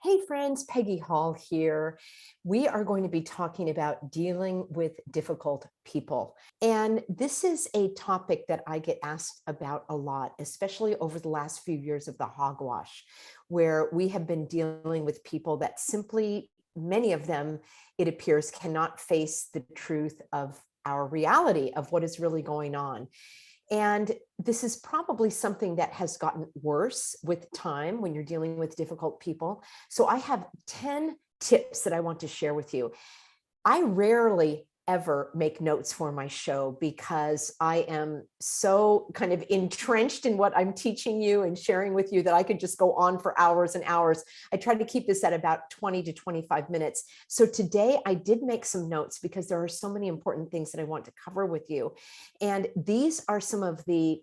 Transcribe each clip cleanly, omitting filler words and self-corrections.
Hey friends, Peggy Hall here. We are going to be talking about dealing with difficult people. And this is a topic that I get asked about a lot, especially over the last few years of the hogwash, where we have been dealing with people that simply, many of them, it appears, cannot face the truth of our reality of what is really going on. And this is probably something that has gotten worse with time when you're dealing with difficult people. So I have 10 tips that I want to share with you. I rarely ever make notes for my show because I am so kind of entrenched in what I'm teaching you and sharing with you that I could just go on for hours and hours. I try to keep this at about 20 to 25 minutes. So today I did make some notes because there are so many important things that I want to cover with you. And these are some of the,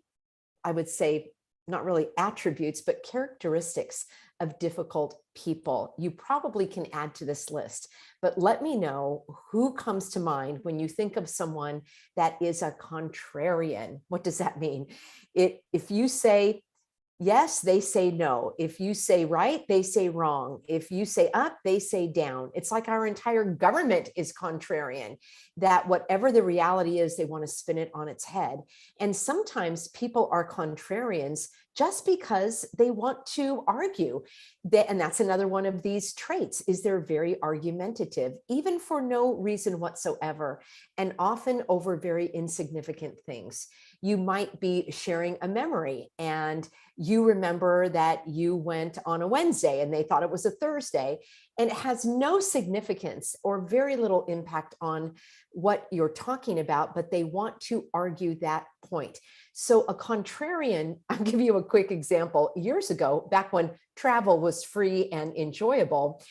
I would say, not really attributes, but characteristics of difficult people. You probably can add to this list, but let me know who comes to mind when you think of someone that is a contrarian. What does that mean? If you say yes, they say no. If you say right, they say wrong. If you say up, they say down. It's like our entire government is contrarian, that whatever the reality is, they want to spin it on its head. And sometimes people are contrarians just because they want to argue. And that's another one of these traits, is they're very argumentative, even for no reason whatsoever, and often over very insignificant things. You might be sharing a memory and you remember that you went on a Wednesday and they thought it was a Thursday, and it has no significance or very little impact on what you're talking about, but they want to argue that point. So a contrarian, I'll give you a quick example. Years ago, back when travel was free and enjoyable,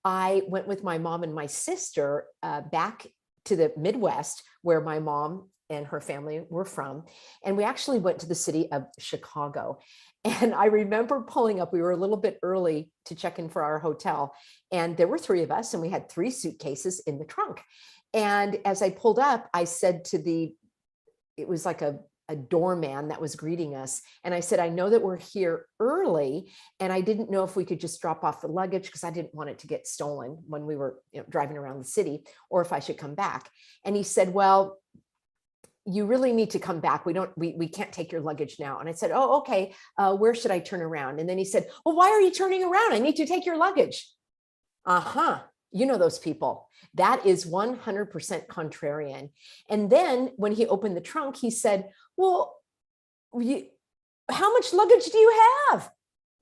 I went with my mom and my sister back to the Midwest, where my mom and her family were from. And we actually went to the city of Chicago. And I remember pulling up, we were a little bit early to check in for our hotel. And there were three of us, and we had three suitcases in the trunk. And as I pulled up, I said to it was like a doorman that was greeting us. And I said, I know that we're here early, and I didn't know if we could just drop off the luggage because I didn't want it to get stolen when we were driving around the city, or if I should come back. And he said, well, you really need to come back. We can't take your luggage now. And I said, oh, okay. Where should I turn around? And then he said, well, why are you turning around? I need to take your luggage. Uh-huh. You know those people. That is 100% contrarian. And then when he opened the trunk, he said, well, how much luggage do you have?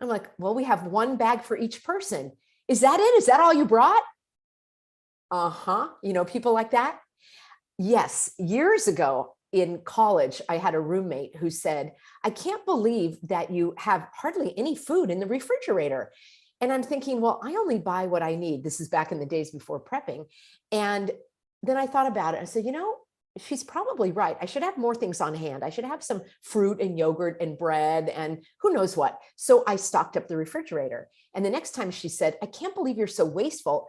I'm like, well, we have one bag for each person. Is that it? Is that all you brought? Uh-huh. You know, people like that. Yes, years ago in college, I had a roommate who said, I can't believe that you have hardly any food in the refrigerator. And I'm thinking, well, I only buy what I need. This is back in the days before prepping. And then I thought about it. I said, she's probably right. I should have more things on hand. I should have some fruit and yogurt and bread and who knows what. So I stocked up the refrigerator. And the next time she said, I can't believe you're so wasteful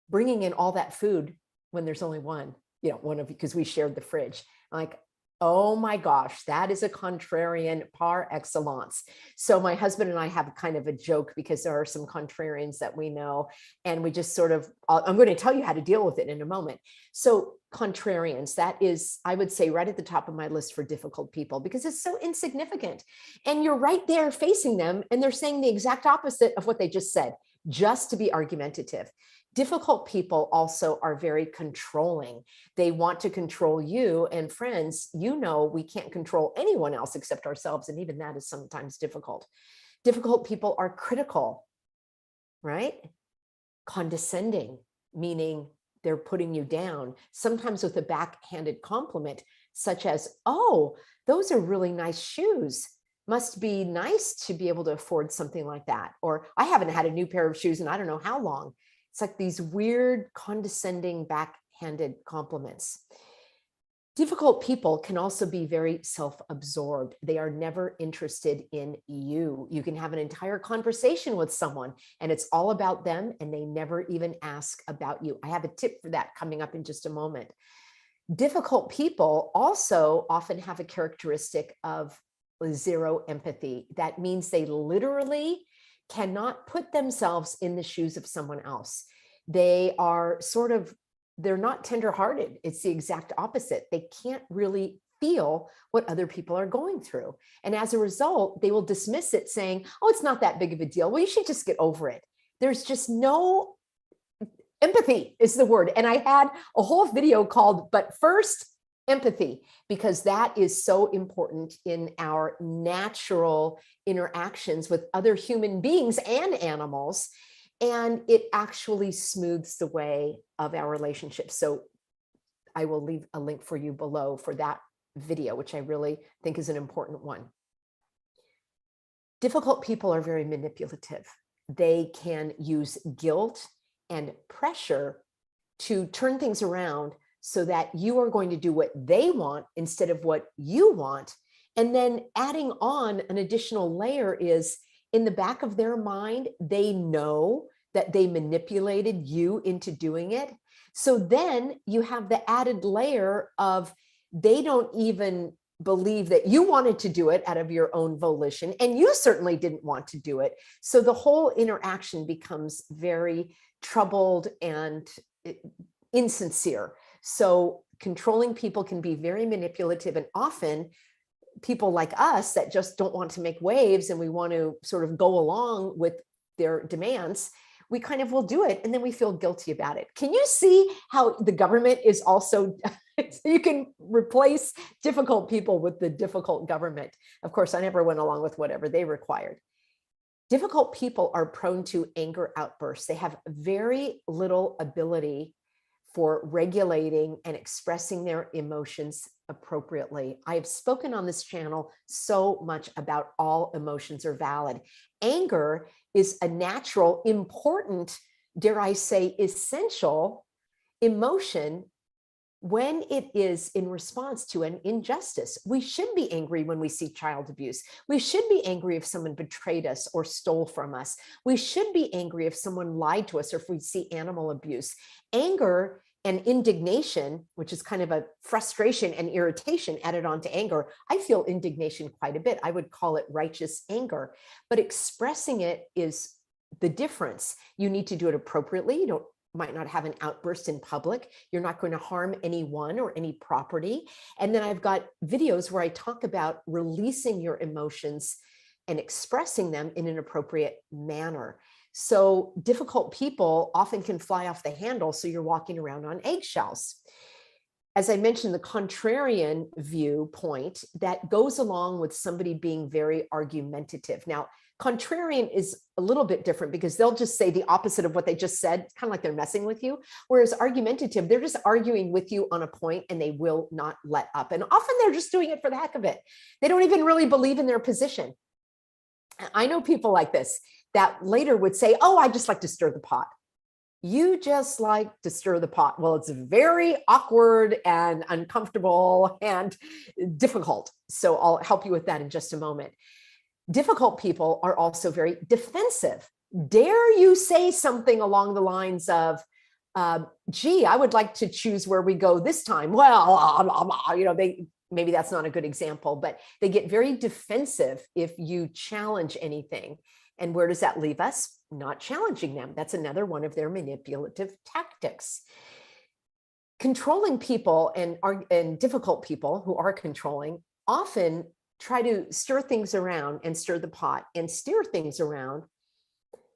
bringing in all that food when there's only one. One of you, because we shared the fridge. I'm like, oh my gosh, that is a contrarian par excellence. So my husband and I have kind of a joke because there are some contrarians that we know, and we just sort of, I'm going to tell you how to deal with it in a moment. So contrarians, that is, I would say, right at the top of my list for difficult people, because it's so insignificant. And you're right there facing them, and they're saying the exact opposite of what they just said, just to be argumentative. Difficult people also are very controlling. They want to control you, and friends, we can't control anyone else except ourselves. And even that is sometimes difficult. Difficult people are critical, right? Condescending, meaning they're putting you down, sometimes with a backhanded compliment, such as, oh, those are really nice shoes. Must be nice to be able to afford something like that. Or I haven't had a new pair of shoes in I don't know how long. It's like these weird, condescending, backhanded compliments. Difficult people can also be very self-absorbed. They are never interested in you. You can have an entire conversation with someone and it's all about them, and they never even ask about you. I have a tip for that coming up in just a moment. Difficult people also often have a characteristic of zero empathy. That means they literally cannot put themselves in the shoes of someone else. They are they're not tenderhearted. It's the exact opposite. They can't really feel what other people are going through. And as a result, they will dismiss it saying, oh, it's not that big of a deal. Well, you should just get over it. There's just no empathy is the word. And I had a whole video called, but first, empathy, because that is so important in our natural interactions with other human beings and animals. And it actually smooths the way of our relationships. So I will leave a link for you below for that video, which I really think is an important one. Difficult people are very manipulative. They can use guilt and pressure to turn things around so that you are going to do what they want instead of what you want. And then adding on an additional layer is, in the back of their mind, they know that they manipulated you into doing it. So then you have the added layer of, they don't even believe that you wanted to do it out of your own volition, and you certainly didn't want to do it. So the whole interaction becomes very troubled and insincere. So controlling people can be very manipulative, and often people like us that just don't want to make waves and we want to sort of go along with their demands, we kind of will do it, and then we feel guilty about it. Can you see how the government is also, you can replace difficult people with the difficult government. Of course, I never went along with whatever they required. Difficult people are prone to anger outbursts. They have very little ability for regulating and expressing their emotions appropriately. I have spoken on this channel so much about all emotions are valid. Anger is a natural, important, dare I say, essential emotion when it is in response to an injustice. We should be angry when we see child abuse. We should be angry if someone betrayed us or stole from us. We should be angry if someone lied to us or if we see animal abuse. Anger and indignation, which is kind of a frustration and irritation added on to anger. I feel indignation quite a bit. I would call it righteous anger, but expressing it is the difference. You need to do it appropriately. You might not have an outburst in public. You're not going to harm anyone or any property. And then I've got videos where I talk about releasing your emotions and expressing them in an appropriate manner. So difficult people often can fly off the handle, so you're walking around on eggshells. As I mentioned, the contrarian viewpoint that goes along with somebody being very argumentative. Now, contrarian is a little bit different because they'll just say the opposite of what they just said, kind of like they're messing with you. Whereas argumentative, they're just arguing with you on a point and they will not let up. And often they're just doing it for the heck of it. They don't even really believe in their position. I know people like this that later would say, oh, I just like to stir the pot. You just like to stir the pot. Well, it's very awkward and uncomfortable and difficult. So I'll help you with that in just a moment. Difficult people are also very defensive. Dare you say something along the lines of, gee, I would like to choose where we go this time. Well, maybe that's not a good example, but they get very defensive if you challenge anything. And where does that leave us? Not challenging them. That's another one of their manipulative tactics. Controlling people and difficult people who are controlling often try to stir things around and stir the pot and steer things around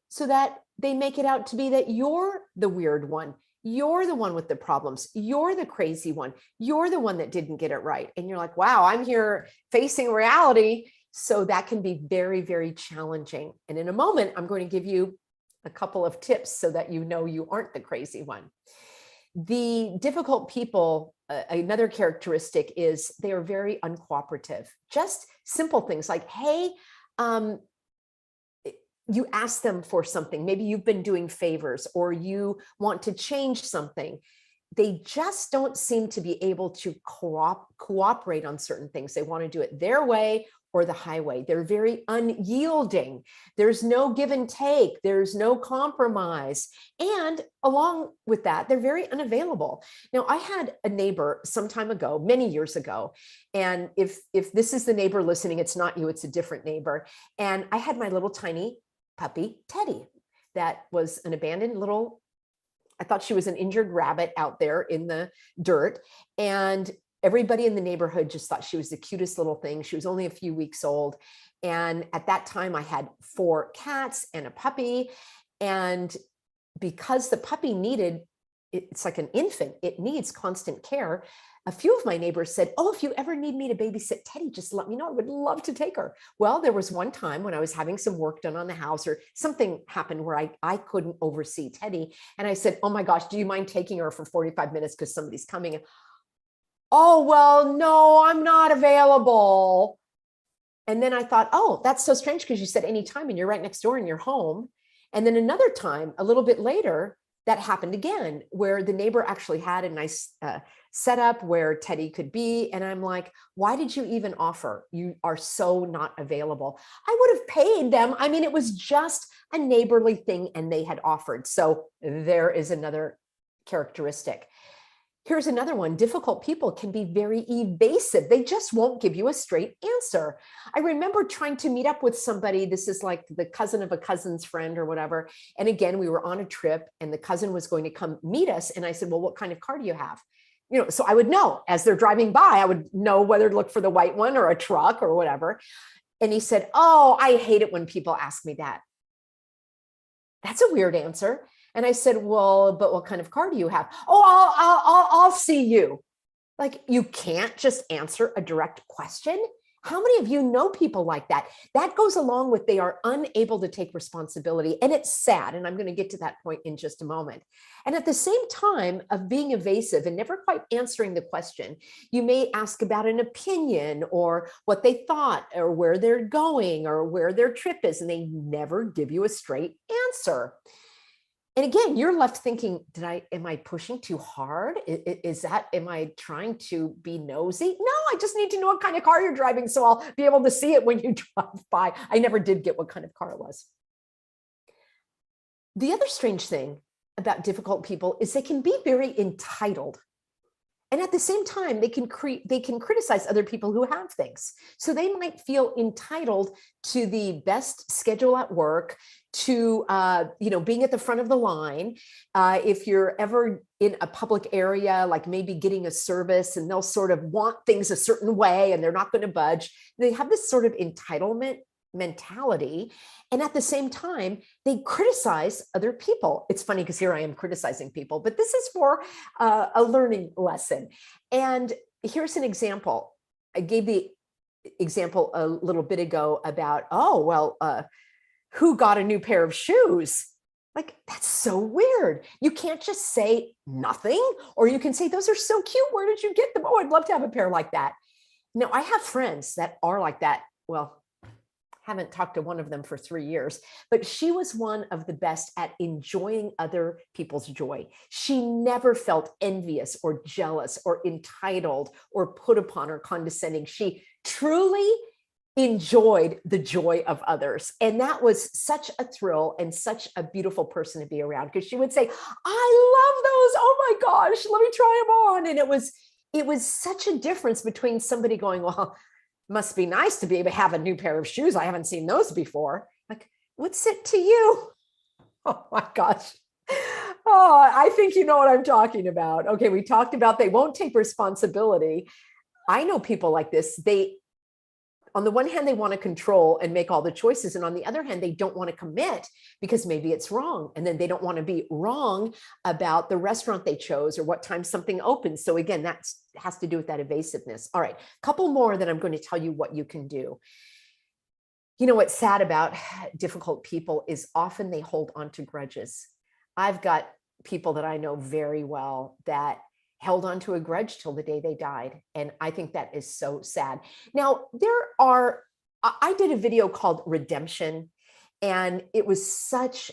so that they make it out to be that you're the weird one. You're the one with the problems. You're the crazy one. You're the one that didn't get it right. And you're like, wow, I'm here facing reality. So that can be very, very challenging. And in a moment, I'm going to give you a couple of tips so that you know you aren't the crazy one. The difficult people, another characteristic is they are very uncooperative. Just simple things like, hey, you ask them for something. Maybe you've been doing favors or you want to change something. They just don't seem to be able to cooperate on certain things. They want to do it their way or the highway. They're very unyielding. There's no give and take. There's no compromise. And along with that, they're very unavailable. Now, I had a neighbor some time ago, many years ago, and if this is the neighbor listening, it's not you, it's a different neighbor. And I had my little tiny puppy, Teddy. That was an abandoned little, I thought she was an injured rabbit out there in the dirt. And everybody in the neighborhood just thought she was the cutest little thing. She was only a few weeks old. And at that time I had 4 cats and a puppy. And because the puppy needed, it's like an infant, it needs constant care. A few of my neighbors said, oh, if you ever need me to babysit Teddy, just let me know. I would love to take her. Well, there was one time when I was having some work done on the house, or something happened where I couldn't oversee Teddy. And I said, oh my gosh, do you mind taking her for 45 minutes because somebody's coming? Oh, well, no, I'm not available. And then I thought, oh, that's so strange because you said anytime and you're right next door in your home. And then another time, a little bit later, that happened again, where the neighbor actually had a nice setup where Teddy could be. And I'm like, why did you even offer? You are so not available. I would have paid them. I mean, it was just a neighborly thing and they had offered. So there is another characteristic. Here's another one. Difficult people can be very evasive. They just won't give you a straight answer. I remember trying to meet up with somebody. This is like the cousin of a cousin's friend or whatever. And again, we were on a trip and the cousin was going to come meet us. And I said, well, what kind of car do you have? You know, so I would know as they're driving by, I would know whether to look for the white one or a truck or whatever. And he said, oh, I hate it when people ask me that. That's a weird answer. And I said, well, but what kind of car do you have? Oh, I'll see you. Like, you can't just answer a direct question. How many of you know people like that? That goes along with they are unable to take responsibility. And it's sad. And I'm going to get to that point in just a moment. And at the same time of being evasive and never quite answering the question, you may ask about an opinion or what they thought or where they're going or where their trip is. And they never give you a straight answer. And again, you're left thinking, am I pushing too hard? Am I trying to be nosy? No, I just need to know what kind of car you're driving so I'll be able to see it when you drive by. I never did get what kind of car it was. The other strange thing about difficult people is they can be very entitled. And at the same time, they can criticize other people who have things. So they might feel entitled to the best schedule at work, to being at the front of the line. If you're ever in a public area, like maybe getting a service, and they'll sort of want things a certain way and they're not going to budge. They have this sort of entitlement mentality. And at the same time, they criticize other people. It's funny because here I am criticizing people, but this is for a learning lesson. And here's an example. I gave the example a little bit ago about, who got a new pair of shoes? Like, that's so weird. You can't just say nothing, or you can say, those are so cute. Where did you get them? Oh, I'd love to have a pair like that. Now, I have friends that are like that. Well, haven't talked to one of them for 3 years, but she was one of the best at enjoying other people's joy. She never felt envious or jealous or entitled or put upon or condescending. She truly enjoyed the joy of others. And that was such a thrill and such a beautiful person to be around, because she would say, I love those. Oh my gosh, let me try them on. And it was such a difference between somebody going, well, must be nice to be able to have a new pair of shoes. I haven't seen those before. Like, what's it to you? Oh my gosh. Oh, I think you know what I'm talking about. Okay, we talked about they won't take responsibility. I know people like this. On the one hand, they want to control and make all the choices. And on the other hand, they don't want to commit because maybe it's wrong. And then they don't want to be wrong about the restaurant they chose or what time something opens. So again, that has to do with that evasiveness. All right, a couple more that I'm going to tell you what you can do. You know, what's sad about difficult people is often they hold on to grudges. I've got people that I know very well that held on to a grudge till the day they died. And I think that is so sad. Now, I did a video called Redemption, and it was such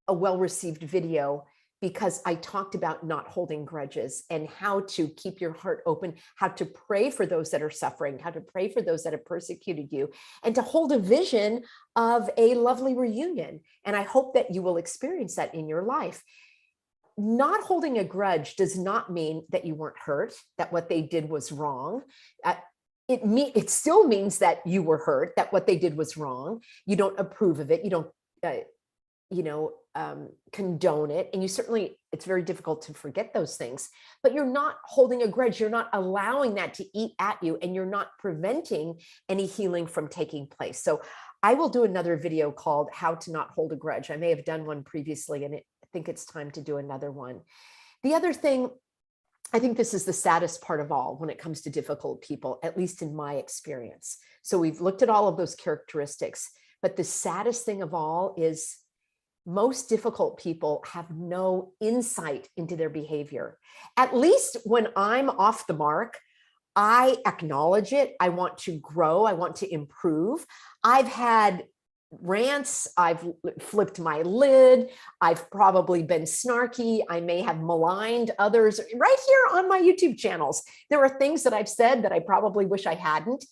a well-received video because I talked about not holding grudges and how to keep your heart open, how to pray for those that are suffering, how to pray for those that have persecuted you, and to hold a vision of a lovely reunion. And I hope that you will experience that in your life. Not holding a grudge does not mean that you weren't hurt, that what they did was wrong. It still means that you were hurt, that what they did was wrong. You don't approve of it. You don't condone it. And it's very difficult to forget those things, but you're not holding a grudge. You're not allowing that to eat at you, and you're not preventing any healing from taking place. So I will do another video called How to Not Hold a Grudge. I may have done one previously, and I think it's time to do another one. The other thing, I think this is the saddest part of all when it comes to difficult people, at least in my experience. So we've looked at all of those characteristics, but the saddest thing of all is most difficult people have no insight into their behavior. At least when I'm off the mark, I acknowledge it. I want to grow. I want to improve. I've had rants. I've flipped my lid. I've probably been snarky. I may have maligned others right here on my YouTube channels. There are things that I've said that I probably wish I hadn't.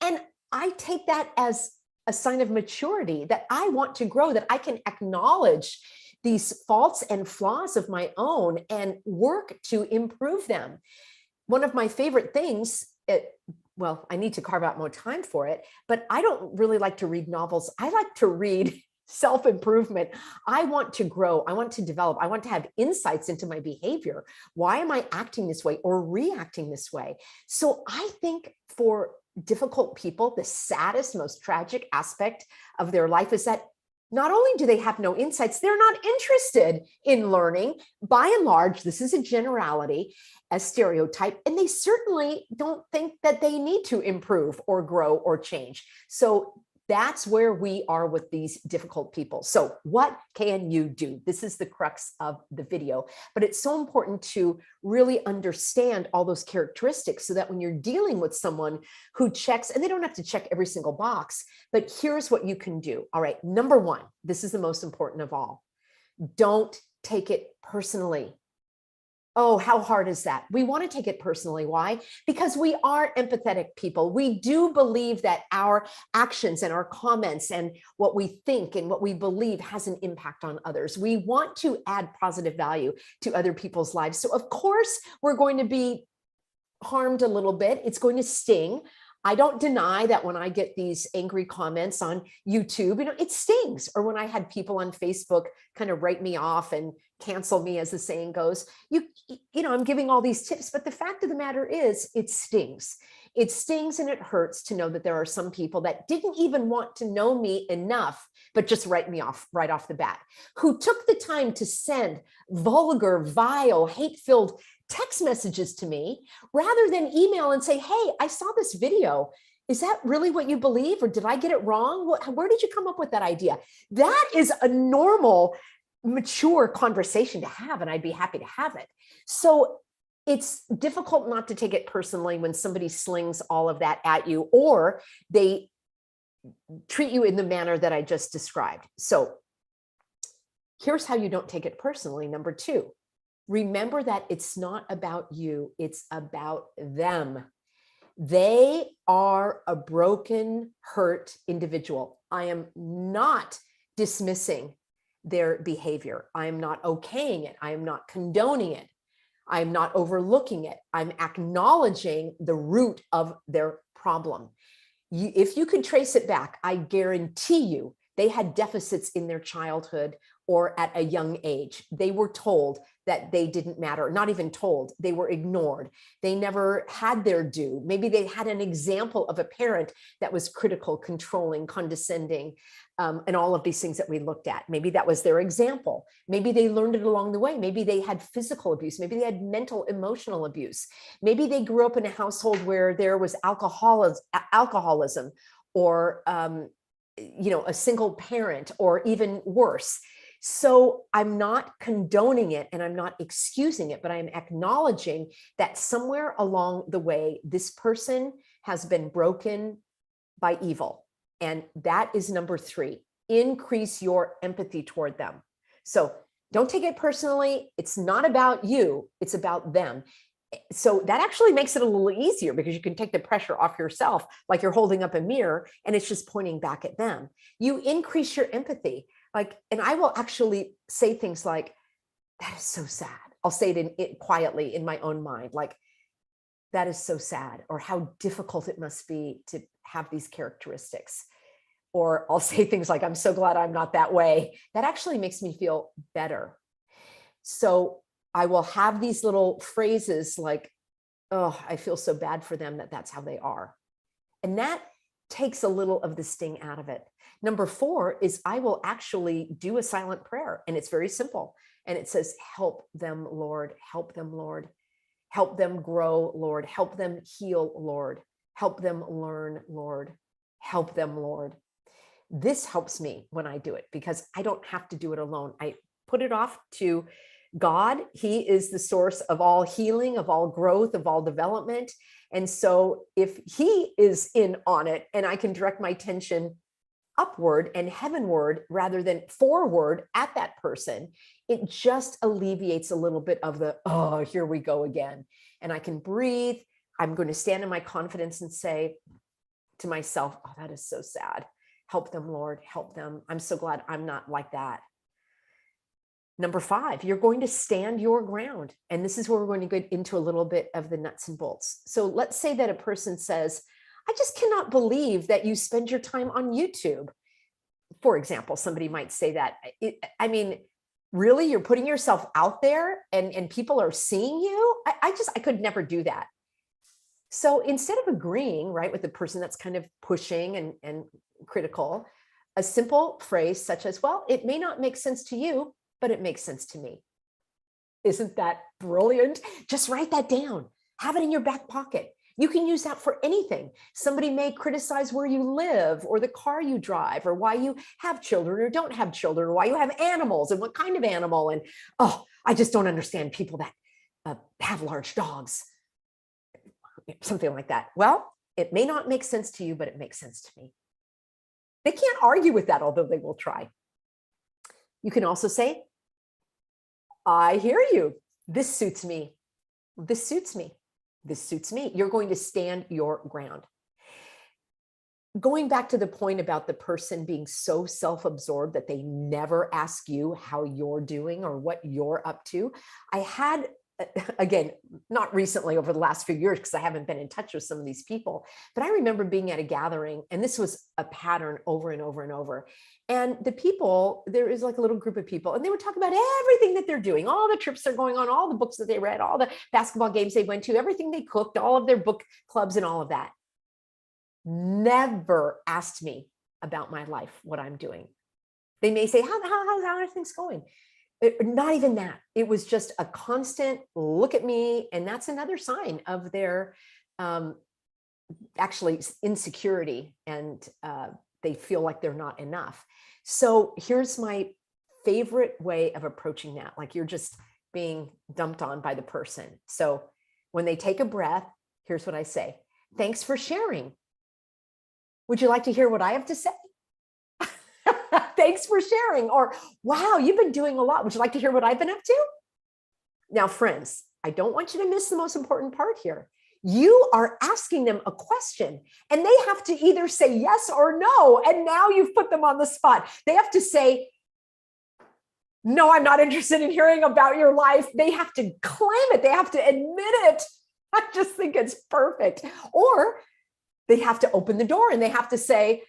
And I take that as a sign of maturity, that I want to grow, that I can acknowledge these faults and flaws of my own and work to improve them. One of my favorite things, well, I need to carve out more time for it, but I don't really like to read novels. I like to read self-improvement. I want to grow. I want to develop. I want to have insights into my behavior. Why am I acting this way or reacting this way? So I think for difficult people, the saddest, most tragic aspect of their life is that not only do they have no insights, they're not interested in learning. By and large, this is a generality, a stereotype, and they certainly don't think that they need to improve or grow or change. So that's where we are with these difficult people. So what can you do? This is the crux of the video, but it's so important to really understand all those characteristics so that when you're dealing with someone who checks, and they don't have to check every single box, but here's what you can do. All right, number one, this is the most important of all. Don't take it personally. Oh, how hard is that? We want to take it personally. Why? Because we are empathetic people. We do believe that our actions and our comments and what we think and what we believe has an impact on others. We want to add positive value to other people's lives. So of course, we're going to be harmed a little bit. It's going to sting. I don't deny that when I get these angry comments on YouTube, it stings. Or when I had people on Facebook kind of write me off and cancel me, as the saying goes, I'm giving all these tips, but the fact of the matter is it stings. It stings and it hurts to know that there are some people that didn't even want to know me enough, but just write me off right off the bat, who took the time to send vulgar, vile, hate-filled text messages to me rather than email and say, hey, I saw this video. Is that really what you believe? Or did I get it wrong? Where did you come up with that idea? That is a normal, mature conversation to have, and I'd be happy to have it. So it's difficult not to take it personally when somebody slings all of that at you, or they treat you in the manner that I just described. So here's how you don't take it personally. Number two, remember that it's not about you, it's about them. They are a broken, hurt individual. I am not dismissing their behavior. I am not okaying it. I am not condoning it. I am not overlooking it. I'm acknowledging the root of their problem. If you can trace it back, I guarantee you they had deficits in their childhood or at a young age. They were told that they didn't matter, not even told, they were ignored. They never had their due. Maybe they had an example of a parent that was critical, controlling, condescending, and all of these things that we looked at. Maybe that was their example. Maybe they learned it along the way. Maybe they had physical abuse. Maybe they had mental, emotional abuse. Maybe they grew up in a household where there was alcoholism or a single parent, or even worse. So I'm not condoning it and I'm not excusing it, but I'm acknowledging that somewhere along the way, this person has been broken by evil. And that is number three. Increase your empathy toward them. So don't take it personally. It's not about you. It's about them. So that actually makes it a little easier because you can take the pressure off yourself, like you're holding up a mirror and it's just pointing back at them. You increase your empathy. And I will actually say things like, that is so sad. I'll say it quietly in my own mind, like, that is so sad, or how difficult it must be to have these characteristics. or I'll say things like, I'm so glad I'm not that way. That actually makes me feel better. So I will have these little phrases like, oh, I feel so bad for them that that's how they are. And that takes a little of the sting out of it. Number 4 is I will actually do a silent prayer, and it's very simple. And it says, help them, Lord, help them, Lord, help them grow, Lord, help them heal, Lord, help them learn, Lord, help them, Lord. This helps me when I do it because I don't have to do it alone. I put it off to God. He is the source of all healing, of all growth, of all development. And so if he is in on it and I can direct my attention upward and heavenward rather than forward at that person, it just alleviates a little bit of the, oh, here we go again. And I can breathe. I'm going to stand in my confidence and say to myself, oh, that is so sad. Help them, Lord, help them. I'm so glad I'm not like that. Number 5, you're going to stand your ground. And this is where we're going to get into a little bit of the nuts and bolts. So let's say that a person says, I just cannot believe that you spend your time on YouTube. For example, somebody might say that. I mean, really, you're putting yourself out there and people are seeing you? I could never do that. So instead of agreeing, right, with the person that's kind of pushing and critical, a simple phrase such as, well, it may not make sense to you, but it makes sense to me. Isn't that brilliant? Just write that down. Have it in your back pocket. You can use that for anything. Somebody may criticize where you live or the car you drive or why you have children or don't have children or why you have animals and what kind of animal. And, oh, I just don't understand people that have large dogs. Something like that. Well, it may not make sense to you, but it makes sense to me. They can't argue with that, although they will try. You can also say, I hear you. This suits me. This suits me. This suits me. You're going to stand your ground. Going back to the point about the person being so self-absorbed that they never ask you how you're doing or what you're up to. I had, again, not recently over the last few years because I haven't been in touch with some of these people, but I remember being at a gathering and this was a pattern over and over and over. And the people, there is like a little group of people and they would talk about everything that they're doing, all the trips they're going on, all the books that they read, all the basketball games they went to, everything they cooked, all of their book clubs and all of that. Never asked me about my life, what I'm doing. They may say, how are things going? Not even that. It was just a constant look at me. And that's another sign of their actually insecurity and they feel like they're not enough. So here's my favorite way of approaching that. Like you're just being dumped on by the person. So when they take a breath, here's what I say. Thanks for sharing. Would you like to hear what I have to say? Thanks for sharing. Or, wow, you've been doing a lot. Would you like to hear what I've been up to? Now, friends, I don't want you to miss the most important part here. You are asking them a question and they have to either say yes or no. And now you've put them on the spot. They have to say, no, I'm not interested in hearing about your life. They have to claim it. They have to admit it. I just think it's perfect. Or they have to open the door and they have to say,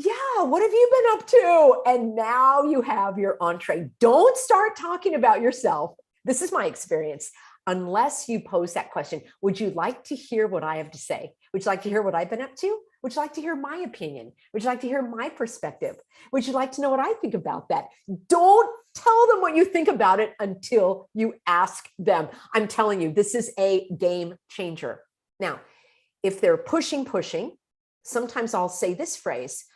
yeah, what have you been up to? And now you have your entree. Don't start talking about yourself. This is my experience. Unless you pose that question, would you like to hear what I have to say? Would you like to hear what I've been up to? Would you like to hear my opinion? Would you like to hear my perspective? Would you like to know what I think about that? Don't tell them what you think about it until you ask them. I'm telling you, this is a game changer. Now, if they're pushing, sometimes I'll say this phrase,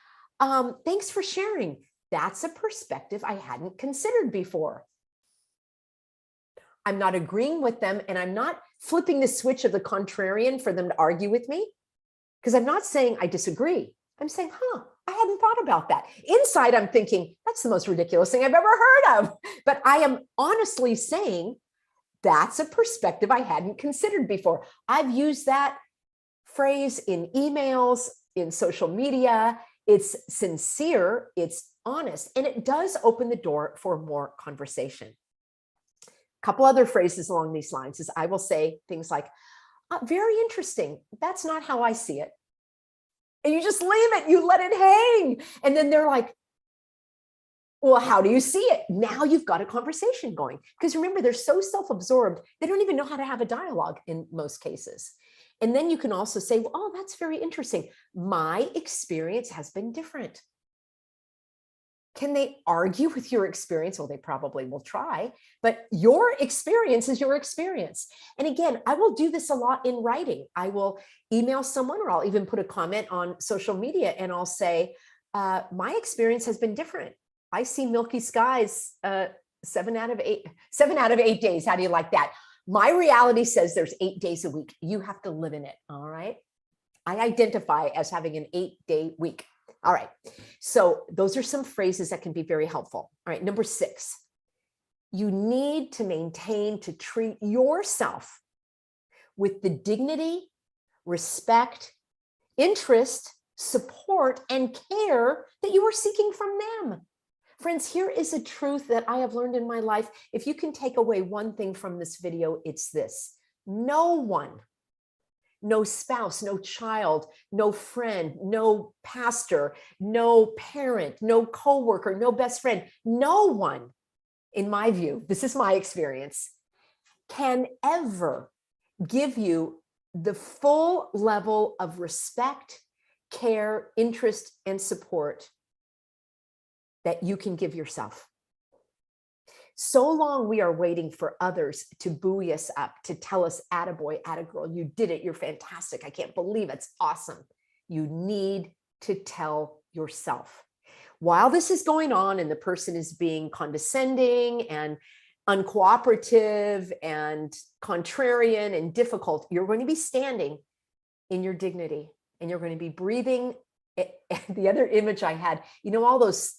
thanks for sharing. That's a perspective I hadn't considered before. I'm not agreeing with them and I'm not flipping the switch of the contrarian for them to argue with me because I'm not saying I disagree. I'm saying, I hadn't thought about that. Inside, I'm thinking, that's the most ridiculous thing I've ever heard of. But I am honestly saying that's a perspective I hadn't considered before. I've used that phrase in emails, in social media. It's sincere, it's honest, and it does open the door for more conversation. A couple other phrases along these lines is I will say things like, very interesting. That's not how I see it. and you just leave it, you let it hang. And then they're like, well, how do you see it? Now you've got a conversation going. Because remember, they're so self-absorbed, they don't even know how to have a dialogue in most cases. And then you can also say, well, oh, that's very interesting. My experience has been different. Can they argue with your experience? Well, they probably will try, but your experience is your experience. And again, I will do this a lot in writing. I will email someone, or I'll even put a comment on social media, and I'll say, my experience has been different. I see milky skies 7 out of 8 days. How do you like that? My reality says there's 8 days a week. You have to live in it. All right. I identify as having an 8-day week. All right. So those are some phrases that can be very helpful. All right. Number 6, you need to treat yourself with the dignity, respect, interest, support, and care that you are seeking from them. Friends, here is a truth that I have learned in my life. If you can take away one thing from this video, it's this: no one, no spouse, no child, no friend, no pastor, no parent, no coworker, no best friend, no one, in my view, this is my experience, can ever give you the full level of respect, care, interest, and support that you can give yourself. So long we are waiting for others to buoy us up, to tell us, attaboy, attagirl, you did it, you're fantastic, I can't believe it's awesome. You need to tell yourself. While this is going on and the person is being condescending and uncooperative and contrarian and difficult, you're going to be standing in your dignity, and you're going to be breathing. The other image I had, you know, all those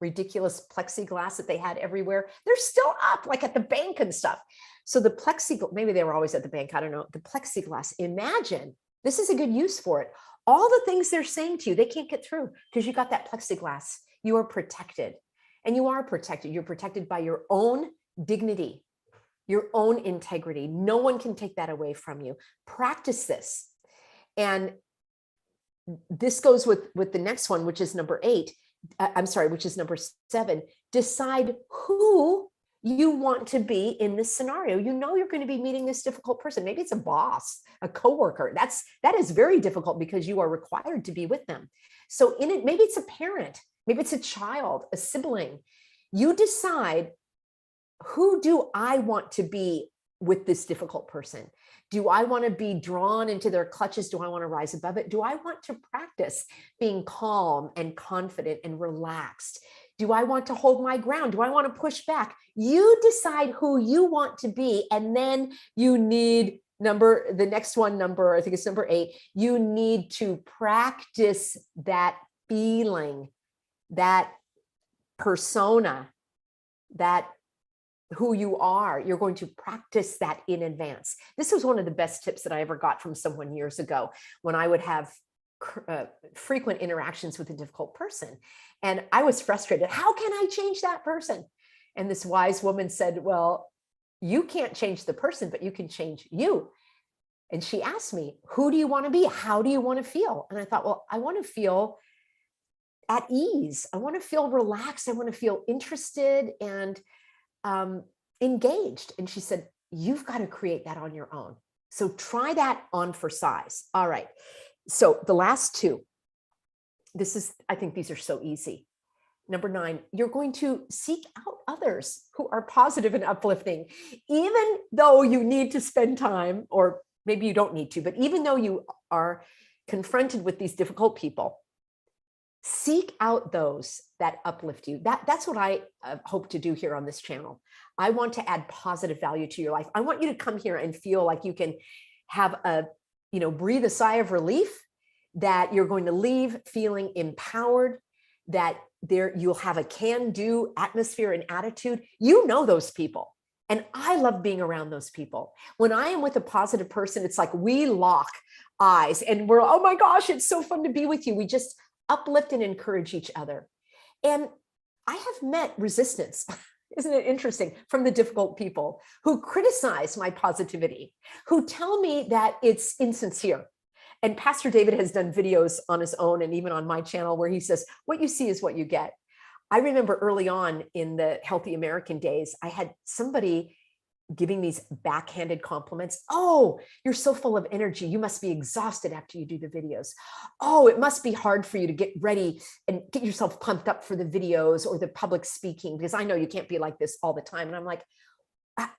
ridiculous plexiglass that they had everywhere, they're still up, like at the bank and stuff. So the plexiglass, maybe they were always at the bank, I don't know, the plexiglass, imagine, this is a good use for it. All the things they're saying to you, they can't get through because you got that plexiglass. You are protected, and you are protected. You're protected by your own dignity, your own integrity. No one can take that away from you. Practice this. And this goes with the next one, which is number 8. Which is number 7. Decide who you want to be in this scenario. You know you're going to be meeting this difficult person. Maybe it's a boss, a coworker. That is very difficult because you are required to be with them. So in it, maybe it's a parent, maybe it's a child, a sibling. You decide, who do I want to be with this difficult person? Do I want to be drawn into their clutches? Do I want to rise above it? Do I want to practice being calm and confident and relaxed? Do I want to hold my ground? Do I want to push back? You decide who you want to be. And then you need the next one, I think it's number 8. You need to practice that feeling, that persona, that who you are. You're going to practice that in advance. This was one of the best tips that I ever got from someone years ago when I would have frequent interactions with a difficult person. And I was frustrated. How can I change that person? And this wise woman said, well, you can't change the person, but you can change you. And she asked me, who do you want to be? How do you want to feel? And I thought, well, I want to feel at ease. I want to feel relaxed. I want to feel interested and engaged. And she said, you've got to create that on your own. So try that on for size. All right. So the last 2, I think these are so easy. Number 9, you're going to seek out others who are positive and uplifting, even though you need to spend time, or maybe you don't need to, but even though you are confronted with these difficult people, seek out those that uplift you. That's what I hope to do here on this channel. I want to add positive value to your life. I want you to come here and feel like you can have breathe a sigh of relief, that you're going to leave feeling empowered, that you'll have a can-do atmosphere and attitude. You know those people. And I love being around those people. When I am with a positive person, it's like we lock eyes and we're, oh my gosh, it's so fun to be with you. We just uplift and encourage each other. And I have met resistance, isn't it interesting, from the difficult people who criticize my positivity, who tell me that it's insincere. And Pastor David has done videos on his own and even on my channel where he says, what you see is what you get. I remember early on in the Healthy American days, I had somebody giving these backhanded compliments. Oh, you're so full of energy. You must be exhausted after you do the videos. Oh, it must be hard for you to get ready and get yourself pumped up for the videos or the public speaking, because I know you can't be like this all the time. And I'm like,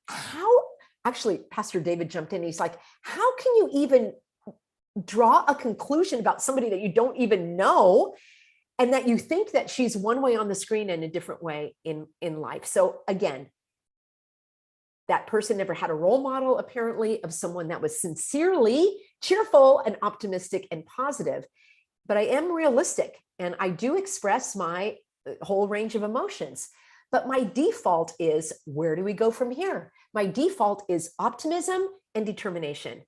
how? Actually, Pastor David jumped in. He's like, how can you even draw a conclusion about somebody that you don't even know, and that you think that she's one way on the screen and a different way in life? So again, that person never had a role model, apparently, of someone that was sincerely cheerful and optimistic and positive. But I am realistic, and I do express my whole range of emotions. But my default is, where do we go from here? My default is optimism and determination.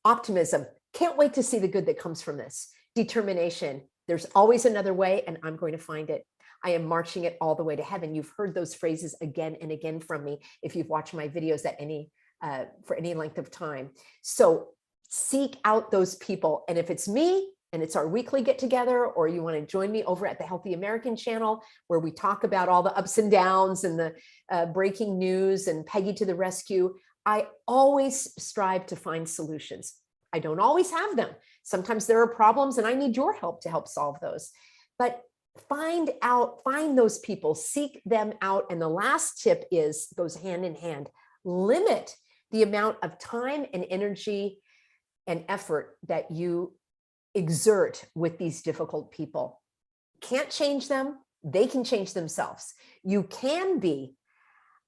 Optimism, can't wait to see the good that comes from this. Determination, there's always another way, and I'm going to find it. I am marching it all the way to heaven. You've heard those phrases again and again from me if you've watched my videos at for any length of time. So seek out those people. And if it's me and it's our weekly get together, or you want to join me over at the Healthy American channel, where we talk about all the ups and downs and the breaking news and Peggy to the rescue, I always strive to find solutions. I don't always have them. Sometimes there are problems and I need your help to help solve those. But find those people, seek them out. And the last tip goes hand in hand. Limit the amount of time and energy and effort that you exert with these difficult people. Can't change them. They can change themselves. You can be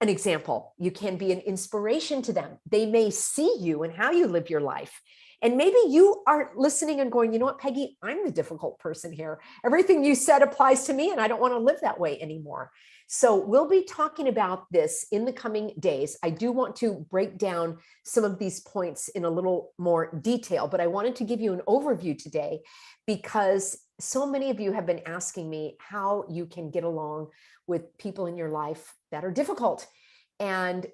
an example. You can be an inspiration to them. They may see you and how you live your life. And maybe you are listening and going, you know what, Peggy, I'm the difficult person here. Everything you said applies to me, and I don't want to live that way anymore. So we'll be talking about this in the coming days. I do want to break down some of these points in a little more detail, but I wanted to give you an overview today because so many of you have been asking me how you can get along with people in your life that are difficult. And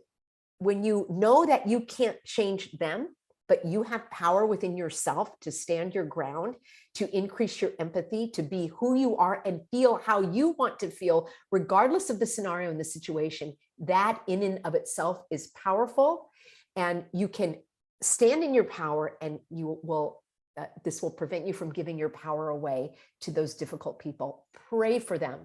when you know that you can't change them, but you have power within yourself to stand your ground, to increase your empathy, to be who you are and feel how you want to feel, regardless of the scenario and the situation, that in and of itself is powerful. And you can stand in your power, and you will, this will prevent you from giving your power away to those difficult people. Pray for them.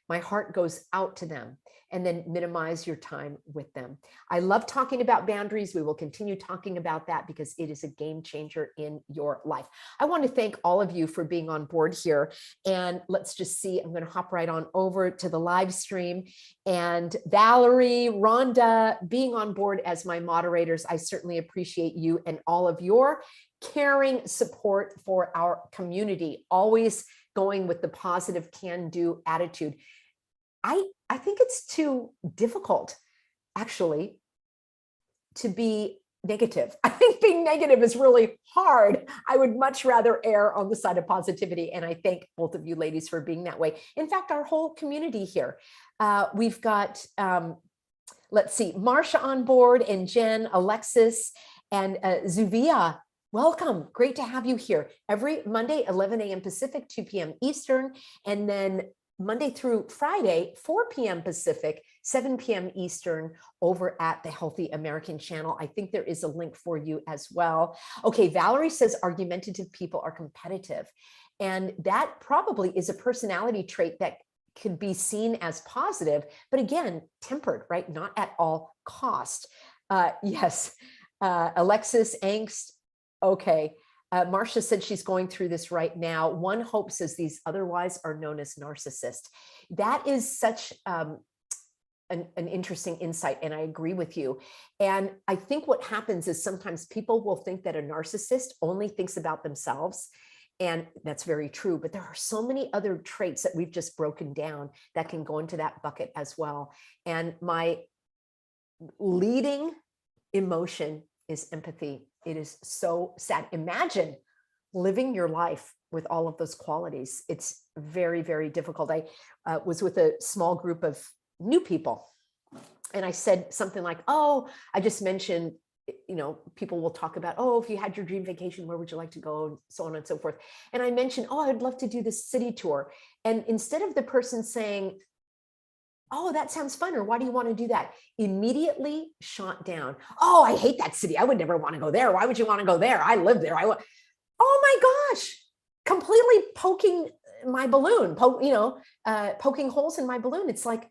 My heart goes out to them, and then minimize your time with them. I love talking about boundaries. We will continue talking about that because it is a game changer in your life. I want to thank all of you for being on board here. And let's just see, I'm going to hop right on over to the live stream. And Valerie, Rhonda, being on board as my moderators, I certainly appreciate you and all of your caring support for our community, always going with the positive can-do attitude. I think it's too difficult, actually, to be negative. I think being negative is really hard. I would much rather err on the side of positivity. And I thank both of you ladies for being that way. In fact, our whole community here, we've got, let's see, Marsha on board, and Jen, Alexis, and Zuvia. Welcome. Great to have you here. Every Monday, 11 a.m. Pacific, 2 p.m. Eastern, and then Monday through Friday, 4 p.m. Pacific, 7 p.m. Eastern, over at the Healthy American channel. I think there is a link for you as well. Okay, Valerie says argumentative people are competitive. And that probably is a personality trait that could be seen as positive, but again, tempered, right? Not at all cost. Yes, Alexis, angst. Okay. Marcia said she's going through this right now. One hopes as these otherwise are known as narcissists. That is such an interesting insight, and I agree with you. And I think what happens is sometimes people will think that a narcissist only thinks about themselves, and that's very true, but there are so many other traits that we've just broken down that can go into that bucket as well. And my leading emotion is empathy. It is so sad. Imagine living your life with all of those qualities. It's very, very difficult. I was with a small group of new people, and I said something like, oh, I just mentioned people will talk about, oh, if you had your dream vacation, where would you like to go? And so on and so forth. And I mentioned, oh, I'd love to do this city tour. And instead of the person saying, oh, that sounds fun, or why do you want to do that? Immediately shot down. Oh, I hate that city. I would never want to go there. Why would you want to go there? I live there. Oh my gosh, completely poking my balloon, poking holes in my balloon. It's like,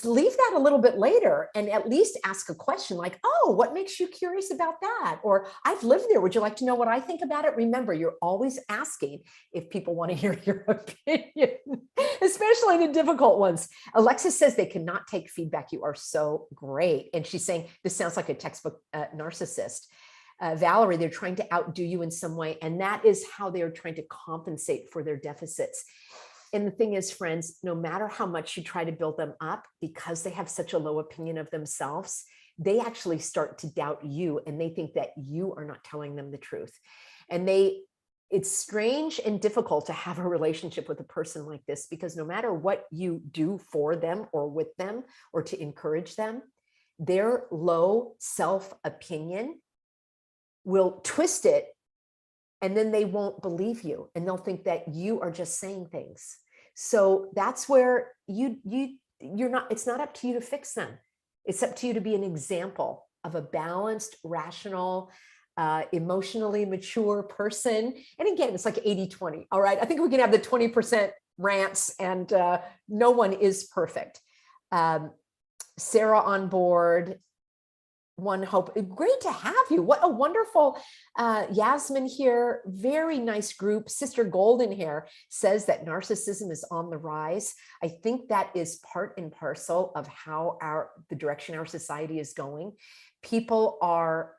leave that a little bit later and at least ask a question like, oh, what makes you curious about that? Or I've lived there. Would you like to know what I think about it? Remember, you're always asking if people want to hear your opinion, especially the difficult ones. Alexis says they cannot take feedback. You are so great. And she's saying, this sounds like a textbook narcissist. Valerie, they're trying to outdo you in some way. And that is how they are trying to compensate for their deficits. And the thing is, friends, no matter how much you try to build them up, because they have such a low opinion of themselves, they actually start to doubt you, and they think that you are not telling them the truth. And it's strange and difficult to have a relationship with a person like this, because no matter what you do for them or with them or to encourage them, their low self-opinion will twist it, and then they won't believe you, and they'll think that you are just saying things. So that's where you're not, it's not up to you to fix them. It's up to you to be an example of a balanced, rational, emotionally mature person. And again, it's like 80-20. All right. I think we can have the 20% rants, and no one is perfect. Sarah on board. One hope. Great to have you. What a wonderful Yasmin here. Very nice group. Sister Golden Hair says that narcissism is on the rise. I think that is part and parcel of how the direction our society is going. People are,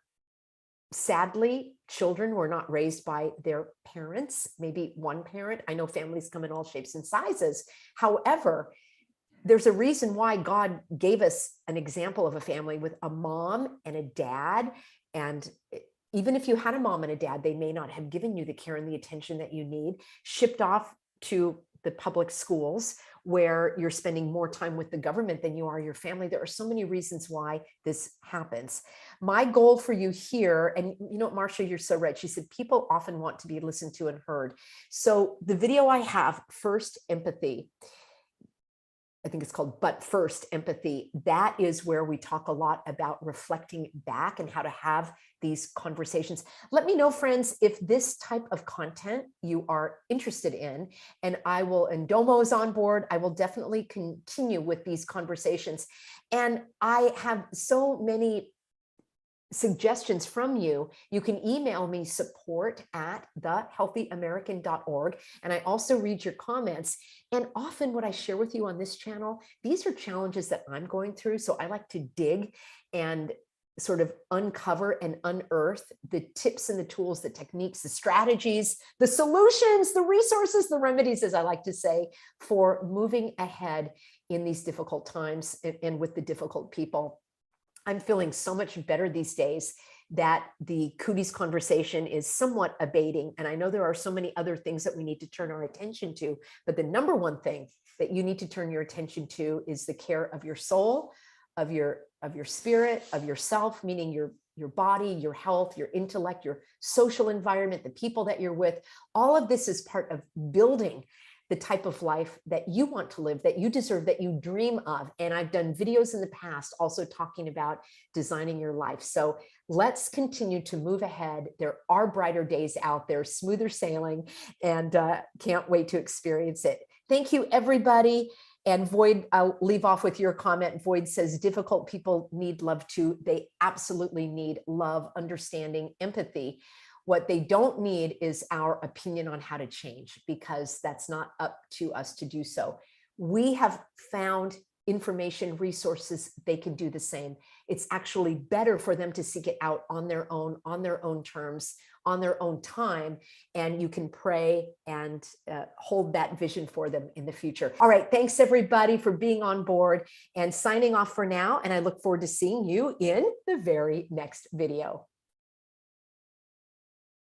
sadly, children were not raised by their parents, maybe one parent. I know families come in all shapes and sizes. However, there's a reason why God gave us an example of a family with a mom and a dad. And even if you had a mom and a dad, they may not have given you the care and the attention that you need, shipped off to the public schools where you're spending more time with the government than you are your family. There are so many reasons why this happens. My goal for you here, and you know, Marcia, you're so right. She said, people often want to be listened to and heard. So the video I have, First Empathy, I think it's called But First Empathy. That is where we talk a lot about reflecting back and how to have these conversations. Let me know, friends, if this type of content you are interested in, and Domo's on board. I will definitely continue with these conversations. And I have so many suggestions from you. You can email me support@thehealthyamerican.org. And I also read your comments. And often what I share with you on this channel, these are challenges that I'm going through. So I like to dig and sort of uncover and unearth the tips and the tools, the techniques, the strategies, the solutions, the resources, the remedies, as I like to say, for moving ahead in these difficult times and with the difficult people. I'm feeling so much better these days that the cooties conversation is somewhat abating. And I know there are so many other things that we need to turn our attention to, but the number one thing that you need to turn your attention to is the care of your soul, of your spirit, of yourself, meaning your body, your health, your intellect, your social environment, the people that you're with. All of this is part of building the type of life that you want to live, that you deserve, that you dream of. And I've done videos in the past also talking about designing your life. So let's continue to move ahead. There are brighter days out there, smoother sailing, and can't wait to experience it. Thank you, everybody. And Void, I'll leave off with your comment. Void says, difficult people need love too. They absolutely need love, understanding, empathy. What they don't need is our opinion on how to change, because that's not up to us to do so. We have found information, resources, they can do the same. It's actually better for them to seek it out on their own terms, on their own time, and you can pray and hold that vision for them in the future. All right, thanks everybody for being on board, and signing off for now, and I look forward to seeing you in the very next video.